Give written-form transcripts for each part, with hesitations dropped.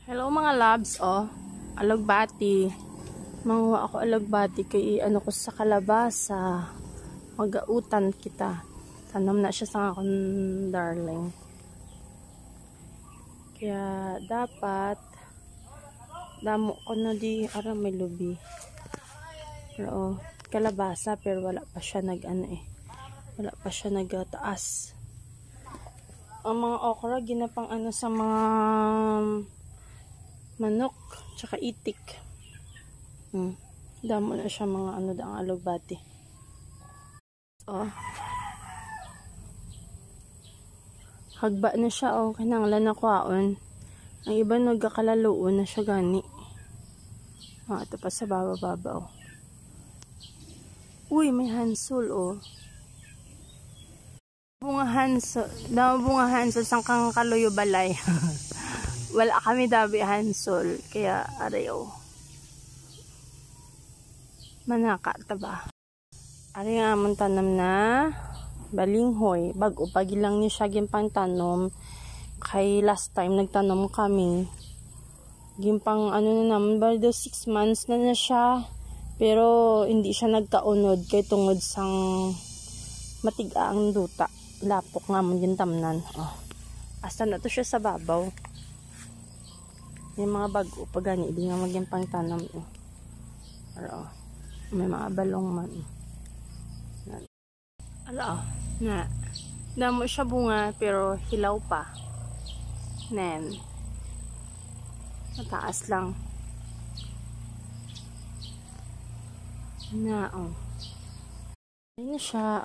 Hello mga loves, alugbati. Manguha ako alugbati kay ano ko sa kalabasa. Magautan kita. Tanam na siya sa akong darling. Kaya dapat damo ko na di ara may lubi. Pero kalabasa pero wala pa siya wala pa siya nagtaas. Ang mga okra ginapang ano sa mga manok tsaka itik. Damo na siya mga ano daang alugbati. Hagba na siya kinanglan na kwaon. Ang iba nagkakalaloon na siya gani. Ito pa sa baba. Uy, may hansol bunga hansol sang kang kaluyo balay. Wala kami dabi hansol kaya arayo. Manaka taba. Ari nga amon tanam na balinghoy. Bago pagilang ni siya gimpang tanom. Kay last time nagtanom kami. Gimpang ano na naman ba 6 months na siya. Pero hindi siya nagkaunod kay tungod sang matiga ang duta. Lapok nga mo gintamnan. Asa na to siya sa babaw. Yung mga bago pa gani hindi nga maging pangtanam Pero may mga balong man. Na damo siya bunga pero hilaw pa. Nen. Mataas lang. Ayun na siya,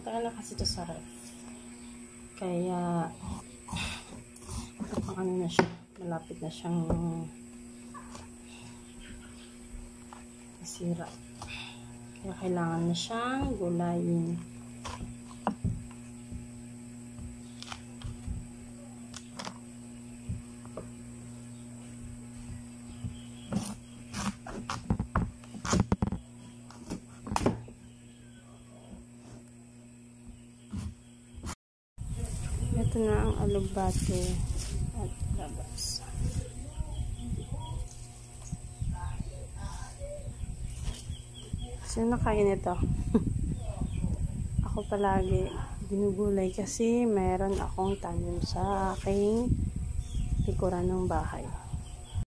Matagal na kasi ito sa ref. Kaya ano na siya. Malapit na siyang masira. Kaya kailangan na siyang gulayin. Ito na ang alugbati at labas. Sino nakain ito? Ako palagi ginugulay kasi meron akong tanim sa aking likuran ng bahay.